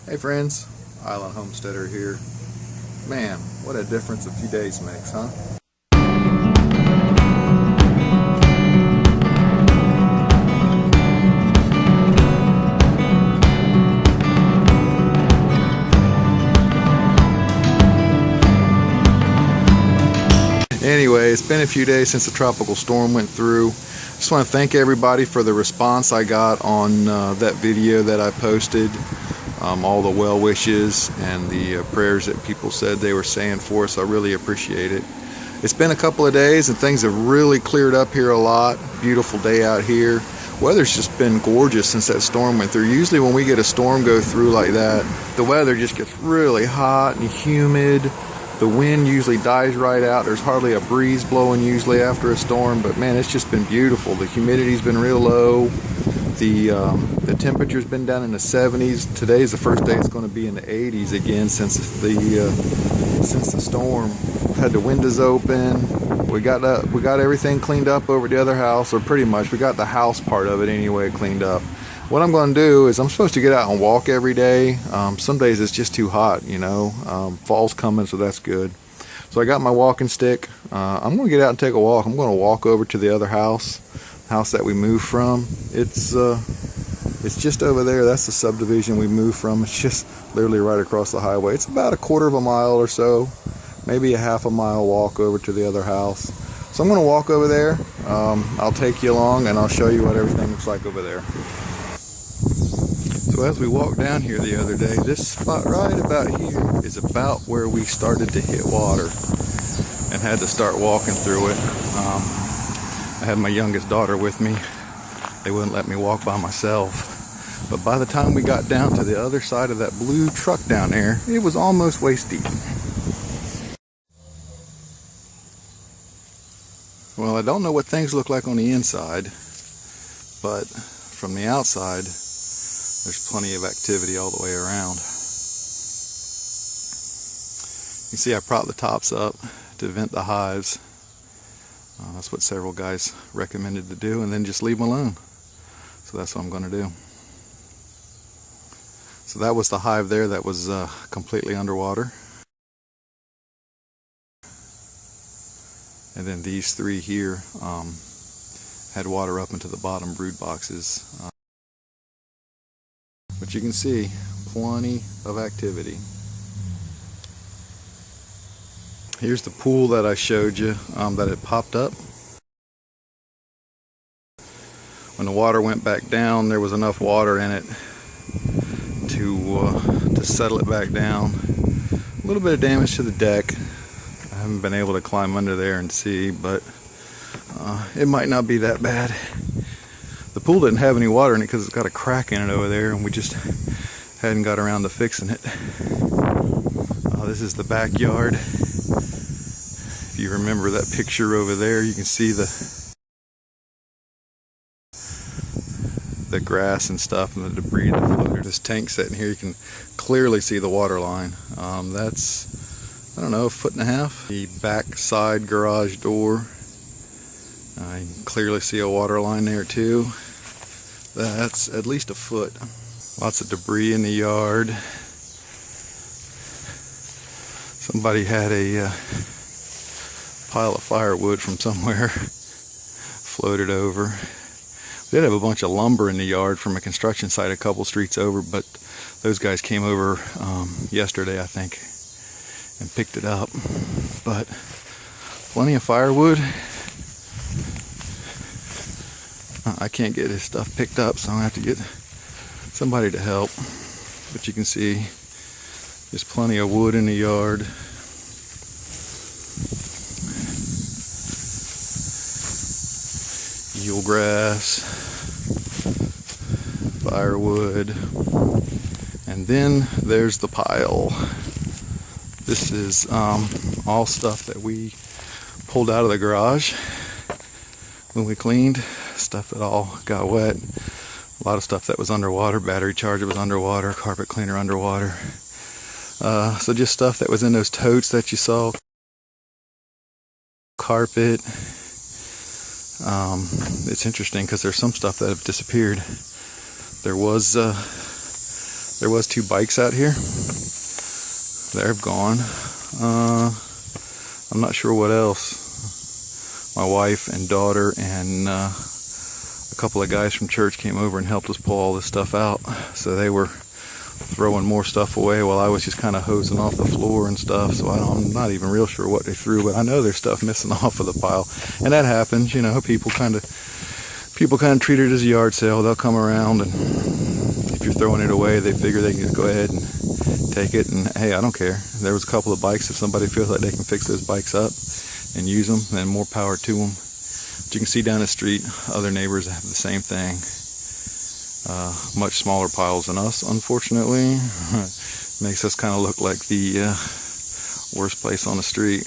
Hey friends, Island Homesteader here. Man, what a difference a few days makes, huh? Anyway, it's been a few days since the tropical storm went through. Just want to thank everybody for the response I got on that video that I posted. All the well wishes and the prayers that people said they were saying for us. I really appreciate it. It's been a couple of days and things have really cleared up here a lot. Beautiful day out here. Weather's just been gorgeous since that storm went through. Usually when we get a storm go through like that, the weather just gets really hot and humid. The wind usually dies right out. There's hardly a breeze blowing usually after a storm, but man, it's just been beautiful. The humidity's been real low. The temperature's been down in the 70s. Today's the first day it's going to be in the 80s again since the storm. Had the windows open. We got everything cleaned up over at the other house, or pretty much. We got the house part of it anyway cleaned up. What I'm going to do is I'm supposed to get out and walk every day. Some days it's just too hot, you know. Fall's coming, so that's good. So I got my walking stick. I'm going to get out and take a walk. I'm going to walk over to the other house that we moved from. It's just over there. That's the subdivision we moved from. It's just literally right across the highway. It's about a quarter of a mile or so, maybe a half a mile walk over to the other house. So I'm going to walk over there. I'll take you along and I'll show you what everything looks like over there. So as we walked down here the other day, this spot right about here is about where we started to hit water and had to start walking through it. I had my youngest daughter with me. They wouldn't let me walk by myself. But by the time we got down to the other side of that blue truck down there, it was almost waist deep. Well, I don't know what things look like on the inside, but from the outside, there's plenty of activity all the way around. You can see I propped the tops up to vent the hives. That's what several guys recommended to do, and then just leave them alone. So that's what I'm going to do. So that was the hive there that was completely underwater. And then these three here had water up into the bottom brood boxes. But you can see plenty of activity. Here's the pool that I showed you that had popped up. When the water went back down, there was enough water in it to settle it back down. A little bit of damage to the deck. I haven't been able to climb under there and see, but it might not be that bad. The pool didn't have any water in it because it's got a crack in it over there, and we just hadnit got around to fixing it. This is the backyard. If you remember that picture over there, you can see the grass and stuff and the debris that floated. This tank sitting here, you can clearly see the water line. That's, I don't know, a foot and a half. The back side garage door, you can clearly see a water line there too. That's at least a foot. Lots of debris in the yard. Somebody had a pile of firewood from somewhere floated over. We did have a bunch of lumber in the yard from a construction site a couple streets over, but those guys came over yesterday, I think, and picked it up. But plenty of firewood. I can't get his stuff picked up, so I'm going to have to get somebody to help. But you can see there's plenty of wood in the yard. Eelgrass, firewood, and then there's the pile. This is all stuff that we pulled out of the garage when we cleaned. Stuff that all got wet. A lot of stuff that was underwater. Battery charger was underwater. Carpet cleaner underwater. So just stuff that was in those totes that you saw. Carpet. It's interesting because there's some stuff that have disappeared. There was There was 2 bikes out here. They're gone. I'm not sure what else. My wife and daughter and a couple of guys from church came over and helped us pull all this stuff out. So they were throwing more stuff away while I was just kind of hosing off the floor and stuff. So I'm not even real sure what they threw, but I know there's stuff missing off of the pile. And that happens, you know, people kind of treat it as a yard sale. They'll come around, and if you're throwing it away, they figure they can just go ahead and take it. And hey, I don't care. There was a couple of bikes. If somebody feels like they can fix those bikes up and use them, then more power to them. But you can see down the street, other neighbors have the same thing. Much smaller piles than us, unfortunately. Makes us kind of look like the worst place on the street.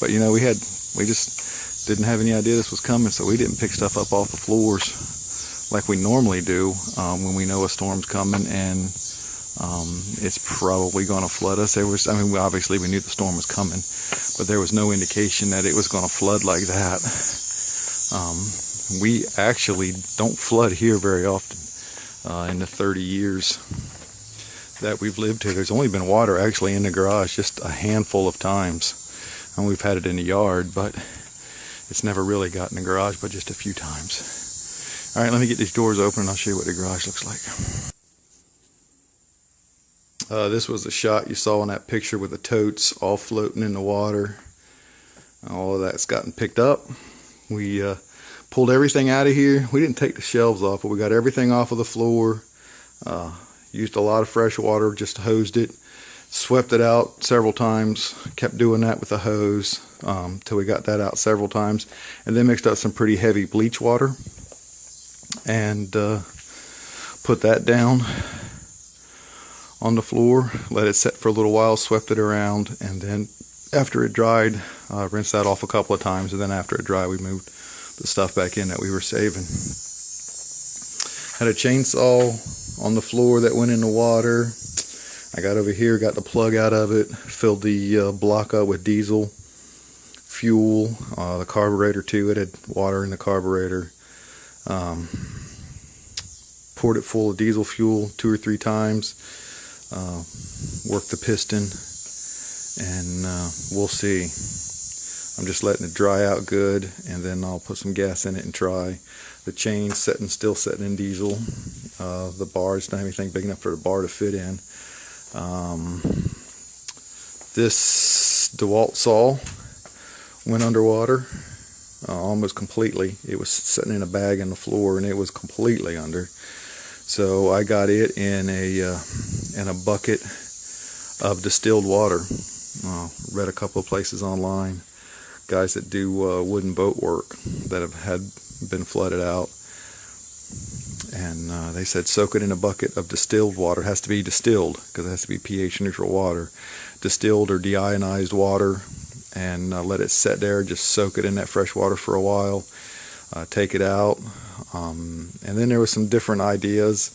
But you know, we just didn't have any idea this was coming, so we didn't pick stuff up off the floors like we normally do when we know a storm's coming and it's probably going to flood us. Obviously we knew the storm was coming, but there was no indication that it was going to flood like that. We actually don't flood here very often. In the 30 years that we've lived here, there's only been water actually in the garage just a handful of times, and we've had it in the yard, but it's never really got in the garage but just a few times. Alright, let me get these doors open and I'll show you what the garage looks like. This was the shot you saw in that picture with the totes all floating in the water. All of that's gotten picked up. We pulled everything out of here. We didn't take the shelves off, but we got everything off of the floor. Used a lot of fresh water, just hosed it, swept it out several times, kept doing that with the hose till we got that out several times, and then mixed up some pretty heavy bleach water and put that down on the floor, let it set for a little while, swept it around, and then after it dried, rinsed that off a couple of times, and then after it dried, we moved the stuff back in that we were saving. Had a chainsaw on the floor that went in the water. I got over here, got the plug out of it, filled the block up with diesel fuel, the carburetor too. It had water in the carburetor. Poured it full of diesel fuel 2 or 3 times. Worked the piston, and we'll see. I'm just letting it dry out good, and then I'll put some gas in it and try. The chain's still setting in diesel. The bars don't have anything big enough for the bar to fit in. This DeWalt saw went underwater almost completely. It was sitting in a bag on the floor, and it was completely under. So I got it in a bucket of distilled water. Read a couple of places online. Guys that do wooden boat work that had been flooded out, and they said soak it in a bucket of distilled water. It has to be distilled because it has to be pH neutral water, distilled or deionized water, and let it set there. Just soak it in that fresh water for a while, take it out, and then there was some different ideas.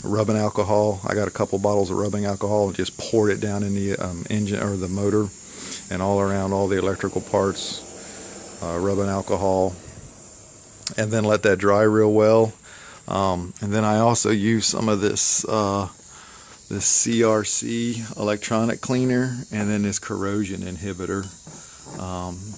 Rubbing alcohol. I got a couple bottles of rubbing alcohol and just poured it down in the engine or the motor and all around all the electrical parts, rubbing alcohol, and then let that dry real well. And then I also used some of this CRC electronic cleaner and then this corrosion inhibitor.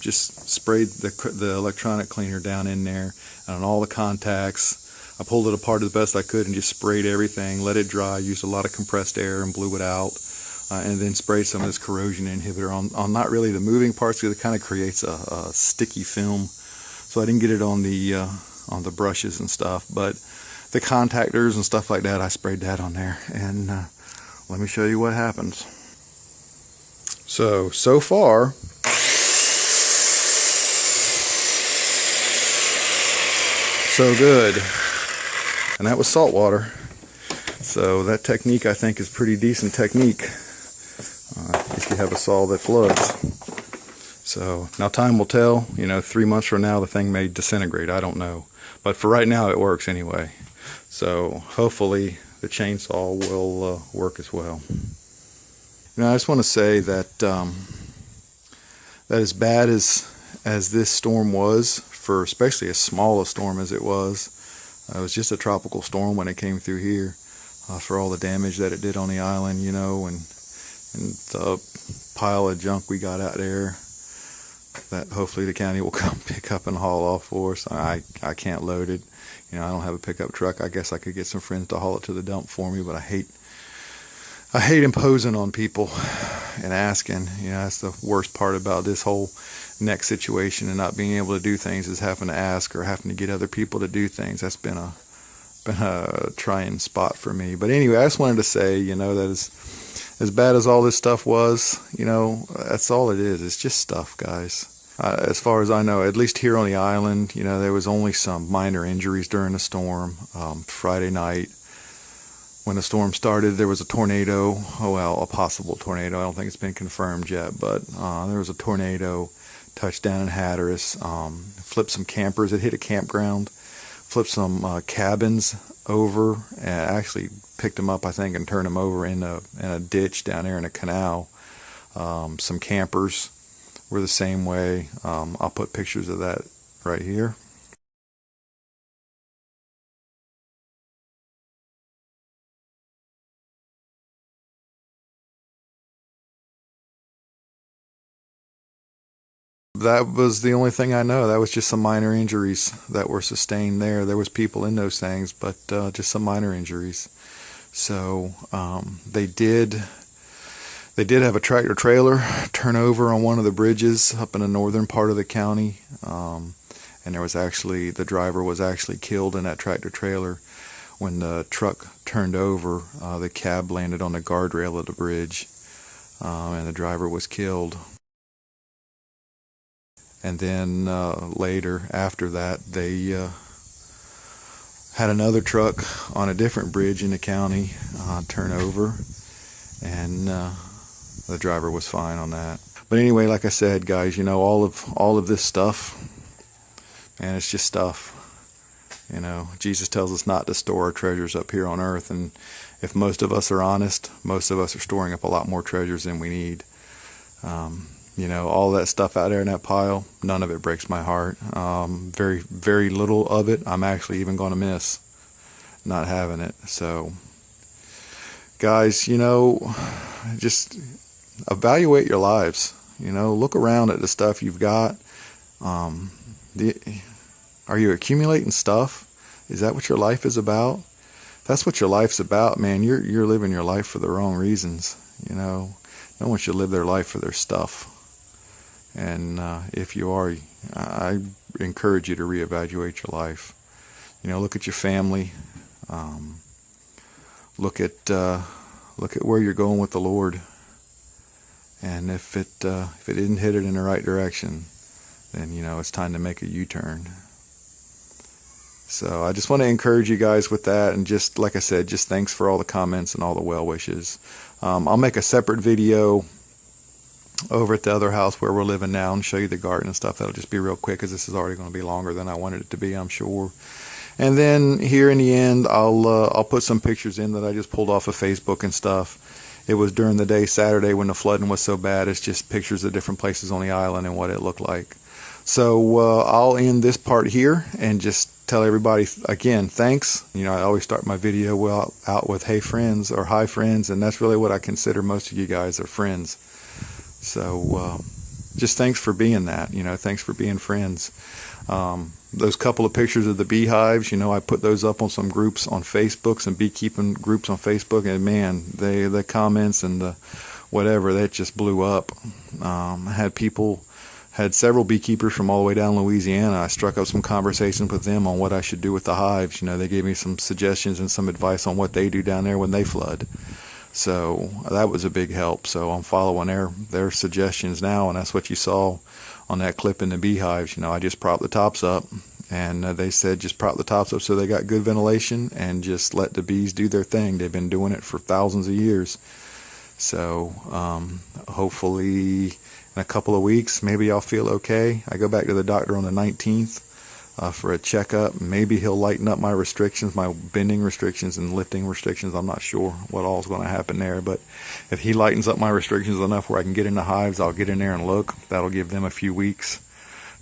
Just sprayed the electronic cleaner down in there and on all the contacts. I pulled it apart as best I could and just sprayed everything, let it dry, used a lot of compressed air and blew it out. And then sprayed some of this corrosion inhibitor on not really the moving parts, because it kind of creates a sticky film. So I didn't get it on the brushes and stuff, but the contactors and stuff like that, I sprayed that on there. And let me show you what happens. So far, so good. And that was salt water. So that technique, I think, is pretty decent technique if you have a saw that floods. So now time will tell. 3 months from now the thing may disintegrate. I don't know, but for right now it works anyway. So hopefully the chainsaw will work as well. I just want to say that that as bad as this storm was, for especially as small a storm as it was just a tropical storm when it came through here. for all the damage that it did on the island, you know, and the pile of junk we got out there that hopefully the county will come pick up and haul off for us. I can't load it. You know, I don't have a pickup truck. I guess I could get some friends to haul it to the dump for me, but I hate imposing on people and asking. You know, that's the worst part about this whole neck situation and not being able to do things, is having to ask or having to get other people to do things. That's been a trying spot for me. But anyway, I just wanted to say, you know, that as bad as all this stuff was, you know, that's all it is. It's just stuff, guys. As far as I know, at least here on the island, you know, there was only some minor injuries during the storm. Friday night, when the storm started, there was a tornado. Oh, well, a possible tornado. I don't think it's been confirmed yet, but there was a tornado touched down in Hatteras, flipped some campers. It hit a campground, flipped some cabins over, and actually picked them up, I think, and turned them over in a ditch down there in a canal. Some campers were the same way. I'll put pictures of that right here. That was the only thing I know. That was just some minor injuries that were sustained there. There was people in those things, but just some minor injuries. So they did have a tractor trailer turn over on one of the bridges up in the northern part of the county, and the driver was actually killed in that tractor trailer. When the truck turned over, the cab landed on the guardrail of the bridge, and the driver was killed. And then later, after that, they had another truck on a different bridge in the county turn over, and the driver was fine on that. But anyway, like I said, guys, you know, all of this stuff, and it's just stuff. You know, Jesus tells us not to store our treasures up here on earth, and if most of us are honest, most of us are storing up a lot more treasures than we need. You know, all that stuff out there in that pile, none of it breaks my heart. Very, very little of it I'm actually even going to miss not having it. So, guys, you know, just evaluate your lives. You know, look around at the stuff you've got. Are you accumulating stuff? Is that what your life is about? If that's what your life's about, man, you're living your life for the wrong reasons. You know, no one should live their life for their stuff. And if you are, I encourage you to reevaluate your life. You know, look at your family. Look at where you're going with the Lord. And if it didn't hit it in the right direction, then, you know, it's time to make a U-turn. So I just want to encourage you guys with that, and just like I said, just thanks for all the comments and all the well wishes. I'll make a separate video over at the other house where we're living now and show you the garden and stuff. That'll just be real quick, because this is already going to be longer than I wanted it to be, I'm sure. And then here in the end, I'll put some pictures in that I just pulled off of Facebook and stuff. It was during the day Saturday when the flooding was so bad. It's just pictures of different places on the island and what it looked like. So I'll end this part here and just tell everybody again, thanks. You know, I always start my video out with hey friends or hi friends, and that's really what I consider most of you guys are friends. So just thanks for being that. You know, thanks for being friends. Those couple of pictures of the beehives, you know, I put those up on some groups on Facebook, some beekeeping groups on Facebook, and man, the comments and the whatever, that just blew up. I had several beekeepers from all the way down Louisiana. I struck up some conversations with them on what I should do with the hives. You know, they gave me some suggestions and some advice on what they do down there when they flood. So that was a big help. So I'm following their suggestions now, and that's what you saw on that clip in the beehives. You know, I just propped the tops up, and they said just prop the tops up so they got good ventilation and just let the bees do their thing. They've been doing it for thousands of years. So hopefully in a couple of weeks, maybe I'll feel okay. I go back to the doctor on the 19th for a checkup. Maybe he'll lighten up my restrictions, my bending restrictions and lifting restrictions. I'm not sure what all is going to happen there, but if he lightens up my restrictions enough where I can get in the hives, I'll get in there and look. That'll give them a few weeks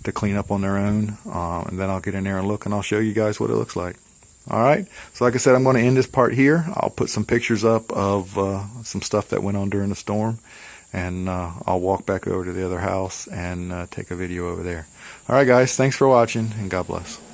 to clean up on their own, and then I'll get in there and look, and I'll show you guys what it looks like. All right, so like I said, I'm going to end this part here. I'll put some pictures up of some stuff that went on during the storm, and I'll walk back over to the other house and take a video over there. All right, guys, thanks for watching, and God bless.